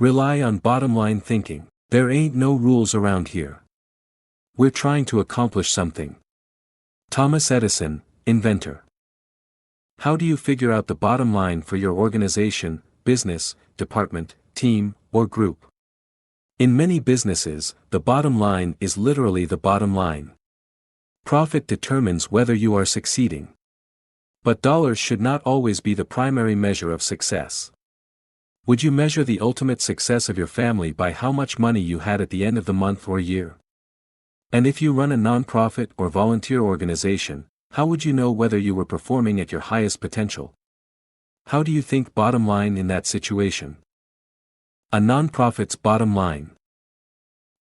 Rely on bottom-line thinking. There ain't no rules around here. We're trying to accomplish something. Thomas Edison, inventor. How do you figure out the bottom line for your organization, business, department, team, or group? In many businesses, the bottom line is literally the bottom line. Profit determines whether you are succeeding. But dollars should not always be the primary measure of success. Would you measure the ultimate success of your family by how much money you had at the end of the month or year? And if you run a nonprofit or volunteer organization, how would you know whether you were performing at your highest potential? How do you think bottom line in that situation? A nonprofit's bottom line.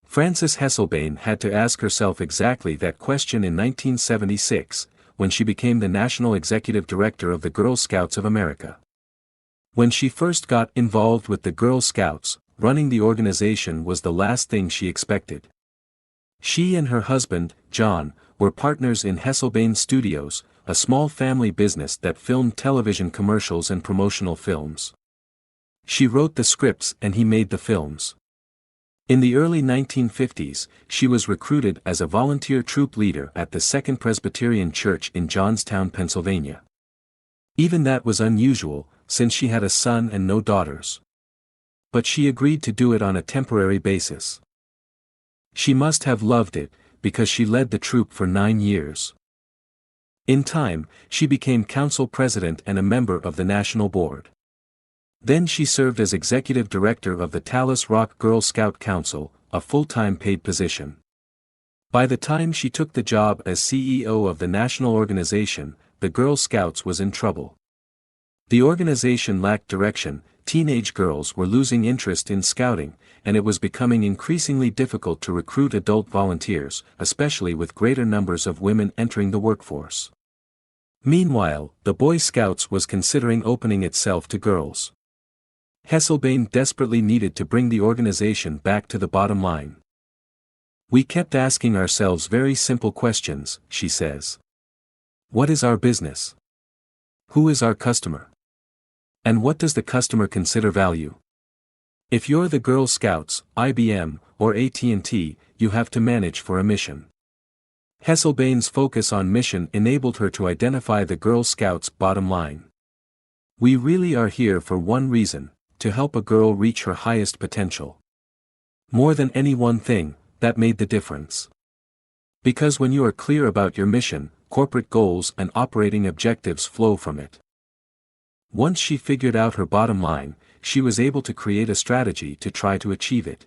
Frances Hesselbein had to ask herself exactly that question in 1976, when she became the National Executive Director of the Girl Scouts of America. When she first got involved with the Girl Scouts, running the organization was the last thing she expected. She and her husband, John, were partners in Hesselbein Studios, a small family business that filmed television commercials and promotional films. She wrote the scripts and he made the films. In the early 1950s, she was recruited as a volunteer troop leader at the Second Presbyterian Church in Johnstown, Pennsylvania. Even that was unusual, since she had a son and no daughters. But she agreed to do it on a temporary basis. She must have loved it, because she led the troop for 9 years. In time, she became council president and a member of the national board. Then she served as executive director of the Talus Rock Girl Scout Council, a full-time paid position. By the time she took the job as CEO of the national organization, the Girl Scouts was in trouble. The organization lacked direction, teenage girls were losing interest in scouting, and it was becoming increasingly difficult to recruit adult volunteers, especially with greater numbers of women entering the workforce. Meanwhile, the Boy Scouts was considering opening itself to girls. Hesselbein desperately needed to bring the organization back to the bottom line. We kept asking ourselves very simple questions, she says. What is our business? Who is our customer? And what does the customer consider value? If you're the Girl Scouts, IBM, or AT&T, you have to manage for a mission. Hesselbein's focus on mission enabled her to identify the Girl Scouts' bottom line. We really are here for one reason, to help a girl reach her highest potential. More than any one thing, that made the difference. Because when you are clear about your mission, corporate goals and operating objectives flow from it. Once she figured out her bottom line, she was able to create a strategy to try to achieve it.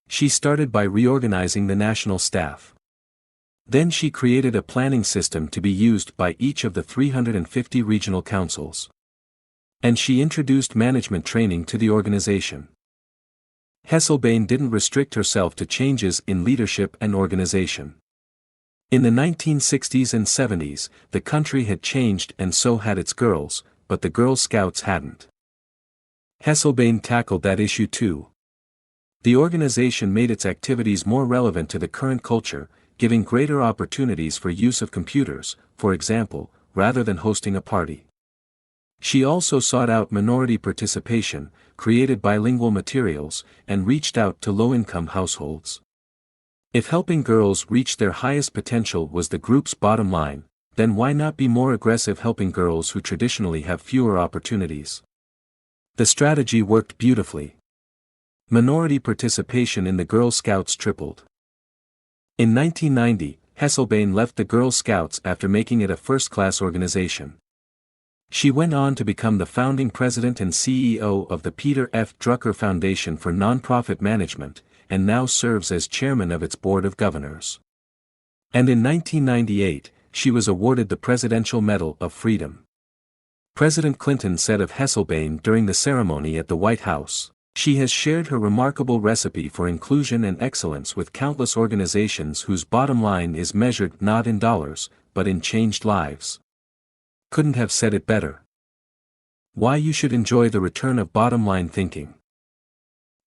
She started by reorganizing the national staff. Then she created a planning system to be used by each of the 350 regional councils. And she introduced management training to the organization. Hesselbein didn't restrict herself to changes in leadership and organization. In the 1960s and 70s, the country had changed and so had its girls, but the Girl Scouts hadn't. Hesselbein tackled that issue too. The organization made its activities more relevant to the current culture, giving greater opportunities for use of computers, for example, rather than hosting a party. She also sought out minority participation, created bilingual materials, and reached out to low-income households. If helping girls reach their highest potential was the group's bottom line, then why not be more aggressive helping girls who traditionally have fewer opportunities? The strategy worked beautifully. Minority participation in the Girl Scouts tripled. In 1990, Hesselbein left the Girl Scouts after making it a first-class organization. She went on to become the founding president and CEO of the Peter F. Drucker Foundation for Nonprofit Management, and now serves as chairman of its board of governors. And in 1998, she was awarded the Presidential Medal of Freedom. President Clinton said of Hesselbein during the ceremony at the White House, "She has shared her remarkable recipe for inclusion and excellence with countless organizations whose bottom line is measured not in dollars, but in changed lives." Couldn't have said it better. Why you should enjoy the return of bottom line thinking.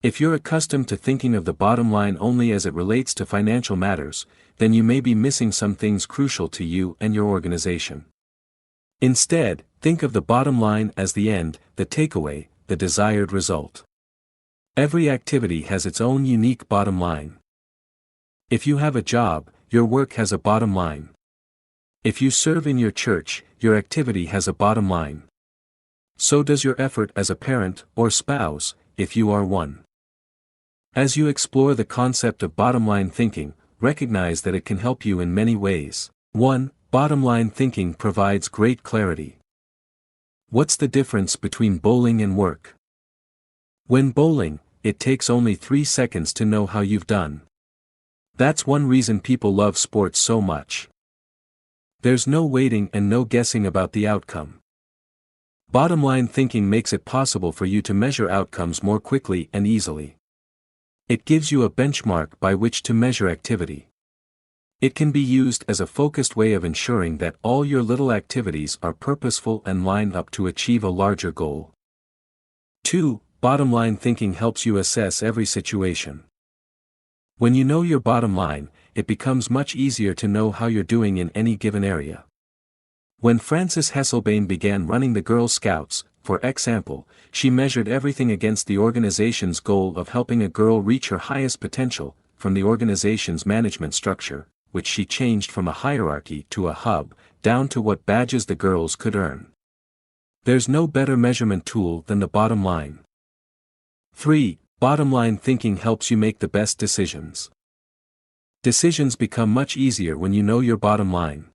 If you're accustomed to thinking of the bottom line only as it relates to financial matters, then you may be missing some things crucial to you and your organization. Instead, think of the bottom line as the end, the takeaway, the desired result. Every activity has its own unique bottom line. If you have a job, your work has a bottom line. If you serve in your church, your activity has a bottom line. So does your effort as a parent or spouse, if you are one. As you explore the concept of bottom line thinking, recognize that it can help you in many ways. 1. Bottom line thinking provides great clarity. What's the difference between bowling and work? When bowling, it takes only 3 seconds to know how you've done. That's one reason people love sports so much. There's no waiting and no guessing about the outcome. Bottom line thinking makes it possible for you to measure outcomes more quickly and easily. It gives you a benchmark by which to measure activity. It can be used as a focused way of ensuring that all your little activities are purposeful and line up to achieve a larger goal. 2. Bottom line thinking helps you assess every situation. When you know your bottom line, it becomes much easier to know how you're doing in any given area. When Frances Hesselbein began running the Girl Scouts, for example, she measured everything against the organization's goal of helping a girl reach her highest potential, from the organization's management structure, which she changed from a hierarchy to a hub, down to what badges the girls could earn. There's no better measurement tool than the bottom line. 3. Bottom line thinking helps you make the best decisions. Decisions become much easier when you know your bottom line.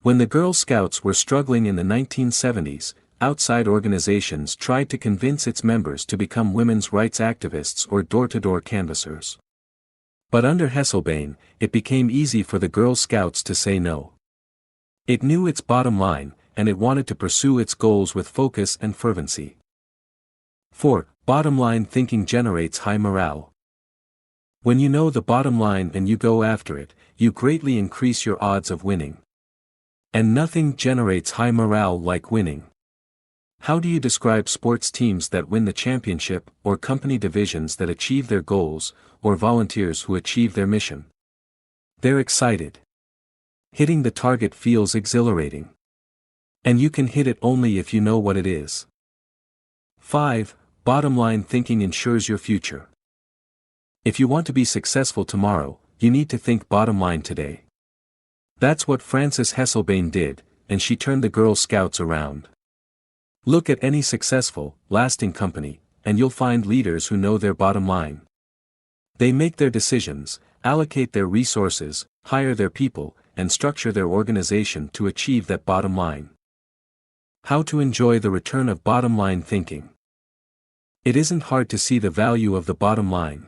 When the Girl Scouts were struggling in the 1970s, outside organizations tried to convince its members to become women's rights activists or door-to-door canvassers. But under Hesselbein, it became easy for the Girl Scouts to say no. It knew its bottom line, and it wanted to pursue its goals with focus and fervency. 4. Bottom line thinking generates high morale. When you know the bottom line and you go after it, you greatly increase your odds of winning. And nothing generates high morale like winning. How do you describe sports teams that win the championship, or company divisions that achieve their goals, or volunteers who achieve their mission? They're excited. Hitting the target feels exhilarating. And you can hit it only if you know what it is. 5. Bottom line thinking ensures your future. If you want to be successful tomorrow, you need to think bottom line today. That's what Frances Hesselbein did, and she turned the Girl Scouts around. Look at any successful, lasting company, and you'll find leaders who know their bottom line. They make their decisions, allocate their resources, hire their people, and structure their organization to achieve that bottom line. How to enjoy the return of bottom line thinking. It isn't hard to see the value of the bottom line.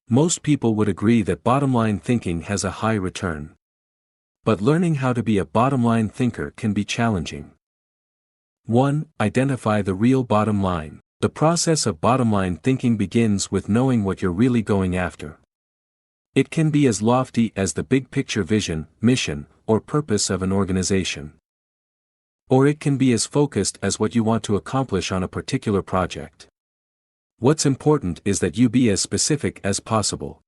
Most people would agree that bottom line thinking has a high return. But learning how to be a bottom line thinker can be challenging. 1. Identify the real bottom line. The process of bottom line thinking begins with knowing what you're really going after. It can be as lofty as the big picture vision, mission, or purpose of an organization. Or it can be as focused as what you want to accomplish on a particular project. What's important is that you be as specific as possible.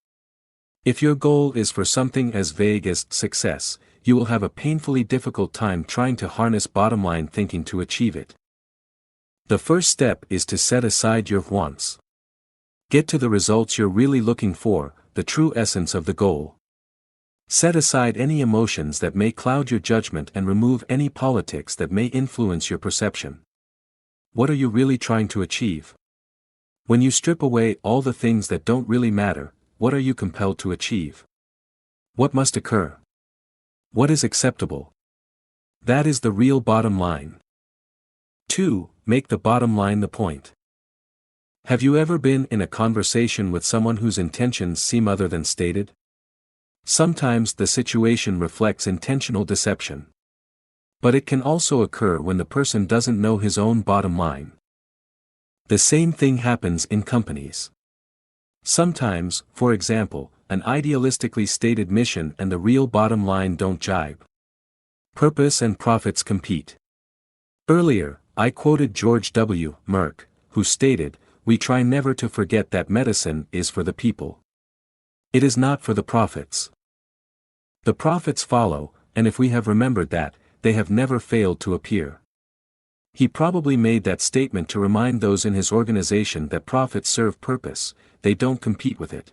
If your goal is for something as vague as success, you will have a painfully difficult time trying to harness bottom line thinking to achieve it. The first step is to set aside your wants. Get to the results you're really looking for, the true essence of the goal. Set aside any emotions that may cloud your judgment and remove any politics that may influence your perception. What are you really trying to achieve? When you strip away all the things that don't really matter, what are you compelled to achieve? What must occur? What is acceptable? That is the real bottom line. 2. Make the bottom line the point. Have you ever been in a conversation with someone whose intentions seem other than stated? Sometimes the situation reflects intentional deception. But it can also occur when the person doesn't know his own bottom line. The same thing happens in companies. Sometimes, for example, an idealistically stated mission and the real bottom line don't jibe. Purpose and profits compete. Earlier, I quoted George W. Merck, who stated, "We try never to forget that medicine is for the people. It is not for the profits. The profits follow, and if we have remembered that, they have never failed to appear." He probably made that statement to remind those in his organization that profits serve purpose, they don't compete with it.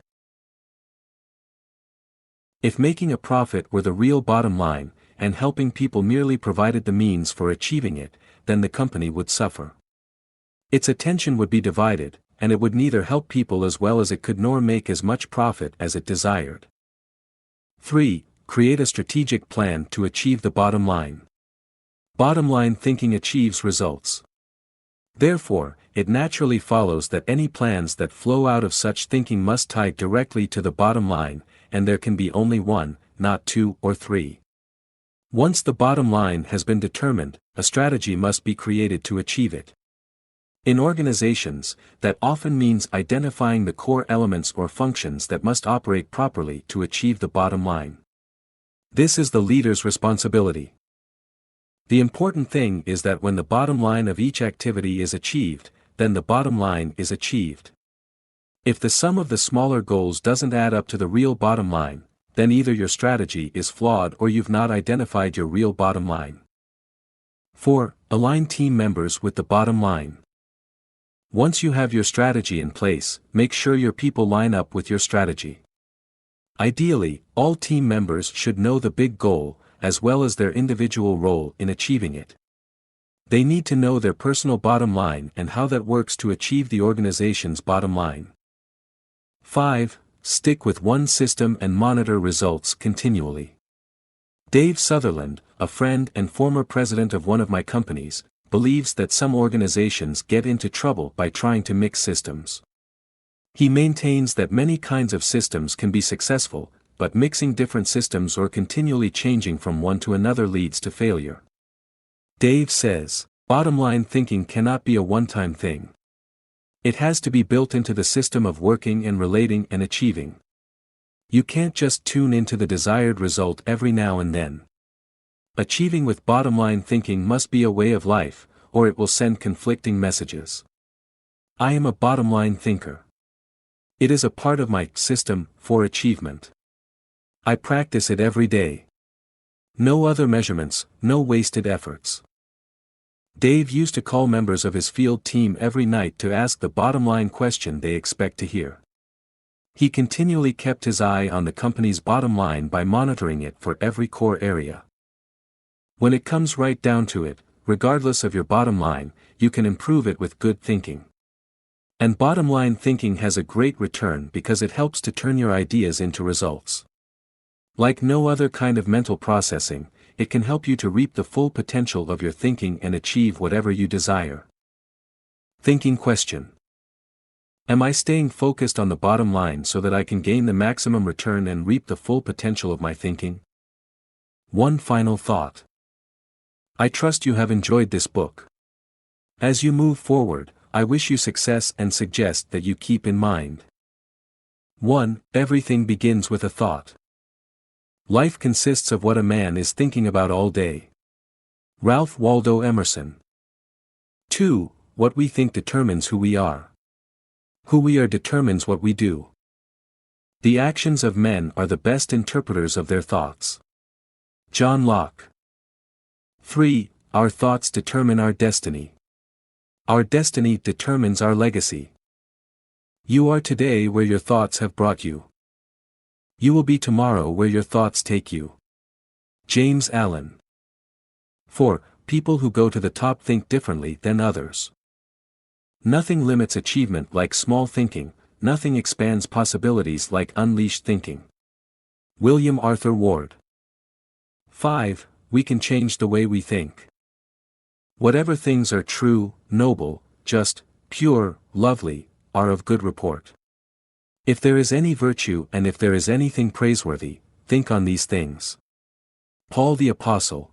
If making a profit were the real bottom line, and helping people merely provided the means for achieving it, then the company would suffer. Its attention would be divided, and it would neither help people as well as it could nor make as much profit as it desired. 3. Create a strategic plan to achieve the bottom line. Bottom line thinking achieves results. Therefore, it naturally follows that any plans that flow out of such thinking must tie directly to the bottom line, and there can be only one, not two or three. Once the bottom line has been determined, a strategy must be created to achieve it. In organizations, that often means identifying the core elements or functions that must operate properly to achieve the bottom line. This is the leader's responsibility. The important thing is that when the bottom line of each activity is achieved, then the bottom line is achieved. If the sum of the smaller goals doesn't add up to the real bottom line, then either your strategy is flawed or you've not identified your real bottom line. 4. Align team members with the bottom line. Once you have your strategy in place, make sure your people line up with your strategy. Ideally, all team members should know the big goal, as well as their individual role in achieving it. They need to know their personal bottom line and how that works to achieve the organization's bottom line. 5. Stick with one system and monitor results continually. Dave Sutherland, a friend and former president of one of my companies, believes that some organizations get into trouble by trying to mix systems. He maintains that many kinds of systems can be successful, but mixing different systems or continually changing from one to another leads to failure. Dave says, bottom line thinking cannot be a one-time thing. It has to be built into the system of working and relating and achieving. You can't just tune into the desired result every now and then. Achieving with bottom line thinking must be a way of life, or it will send conflicting messages. I am a bottom line thinker. It is a part of my system for achievement. I practice it every day. No other measurements, no wasted efforts. Dave used to call members of his field team every night to ask the bottom line question they expect to hear. He continually kept his eye on the company's bottom line by monitoring it for every core area. When it comes right down to it, regardless of your bottom line, you can improve it with good thinking. And bottom line thinking has a great return because it helps to turn your ideas into results. Like no other kind of mental processing, it can help you to reap the full potential of your thinking and achieve whatever you desire. Thinking question. Am I staying focused on the bottom line so that I can gain the maximum return and reap the full potential of my thinking? One final thought. I trust you have enjoyed this book. As you move forward, I wish you success and suggest that you keep in mind. 1. Everything begins with a thought. Life consists of what a man is thinking about all day. Ralph Waldo Emerson. 2. What we think determines who we are. Who we are determines what we do. The actions of men are the best interpreters of their thoughts. John Locke. 3. Our thoughts determine our destiny. Our destiny determines our legacy. You are today where your thoughts have brought you. You will be tomorrow where your thoughts take you. James Allen. 4. People who go to the top think differently than others. Nothing limits achievement like small thinking, nothing expands possibilities like unleashed thinking. William Arthur Ward. 5. We can change the way we think. Whatever things are true, noble, just, pure, lovely, are of good report. If there is any virtue and if there is anything praiseworthy, think on these things. Paul the Apostle.